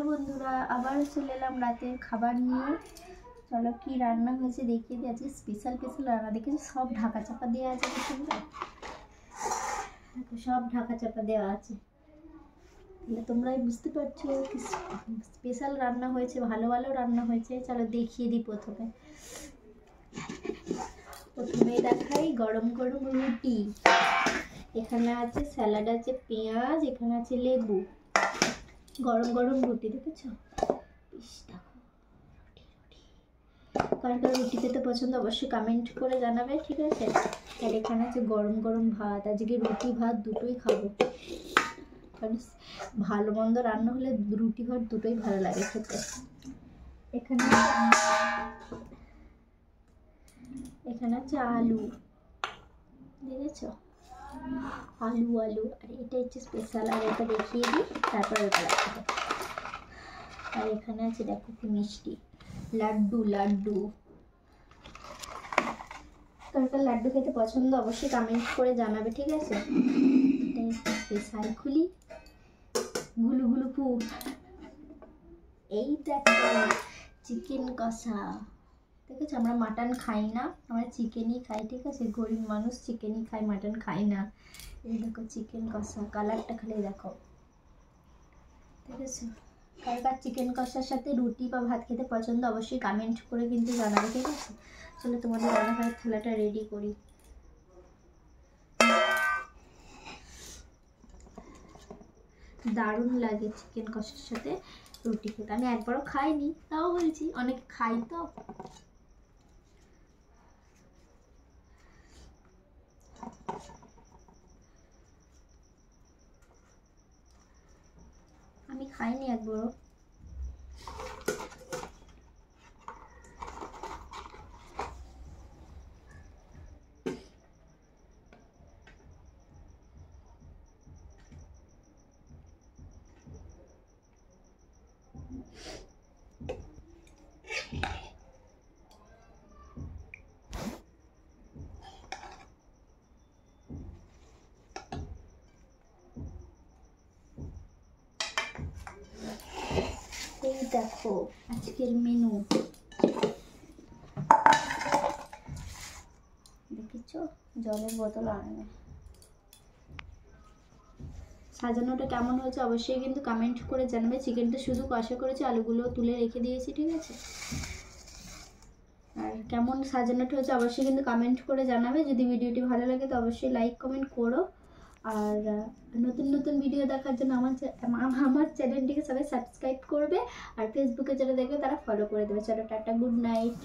বন্ধুরা আবার চলে এলাম রাতের খাবার নিয়ে। চলো কি রান্না হয়েছে দেখিয়ে দিই। আজকে স্পেশাল রান্না দেখেছি, সব ঢাকা চাপা দেওয়া আছে, সুন্দর সব ঢাকা চাপা দেওয়া আছে, তাহলে তোমরাই বুঝতে পারছো কি স্পেশাল রান্না হয়েছে, ভালো ভালো রান্না হয়েছে। চলো দেখিয়ে দিই। প্রথমে দেখাই গরম গরম রুটি, এখানে আছে স্যালাড, আছে পেঁয়াজ, এখানে আছে লেবু, গরম গরম রুটি দেখেছো। কার কার রুটি খেতে পছন্দ অবশ্যই কমেন্ট করে জানাবে, ঠিক আছে। আর এখানে আছে গরম গরম ভাত, আজকে রুটি ভাত দুটোই খাবো, কারণ ভালো মন্দ রান্না হলে রুটি ভাত দুটোই ভালো লাগে খেতে। এখানে আছে আলু, দেখেছো, আলু আলু। আর এটা হচ্ছে স্পেশাল, আর এটা দেখিয়ে দিই তারপরে ওটা রাখবো। আর এখানে আছে দেখো কি মিষ্টি, লাড্ডু লাড্ডু। কার লাড্ডু খেতে পছন্দ অবশ্যই কমেন্ট করে জানাবে, ঠিক আছে। এটা হচ্ছে স্পেশাল খুলি গুলু গুলু পু। এই দেখো চিকেন কষা, দেখেছো। আমরা মাটন খাই না, আমরা চিকেনই খাই, ঠিক আছে। গরিব মানুষ চিকেনই খাই, মাটন খাই না। এই দেখো চিকেন কষা, কালারটা খালি দেখো, ঠিক আছে। কার চিকেন কষার সাথে রুটি বা ভাত খেতে পছন্দ অবশ্যই কমেন্ট করে কিন্তু জানাবে, ঠিক আছে। চলো তোমাদের রান্নাঘরের থালাটা রেডি করি। দারুণ লাগে চিকেন কষার সাথে রুটি খেতে। আমি একবারও খাইনি, তাও বলছি অনেকে খাই তো। আমি খাইনি একবারও। এই দেখো আজকের মেনু, দেখেছো, জলের বোতল আনে। সাজানোটা কেমন হয়েছে অবশ্যই কিন্তু কমেন্ট করে জানাবে। চিকেনটা শুধু কষা করেছি, আলুগুলো তুলে রেখে দিয়েছি, ঠিক আছে। আর কেমন সাজানোটা হয়েছে অবশ্যই কিন্তু কমেন্ট করে জানাবে। যদি ভিডিওটি ভালো লাগে তো অবশ্যই লাইক কমেন্ট করো। আর নতুন নতুন ভিডিও দেখার জন্য আমার চ্যানেলটিকে সবাই সাবস্ক্রাইব করবে। আর ফেসবুকে যারা দেখবে তারা ফলো করে দেবে। চলো টাটা, গুড নাইট।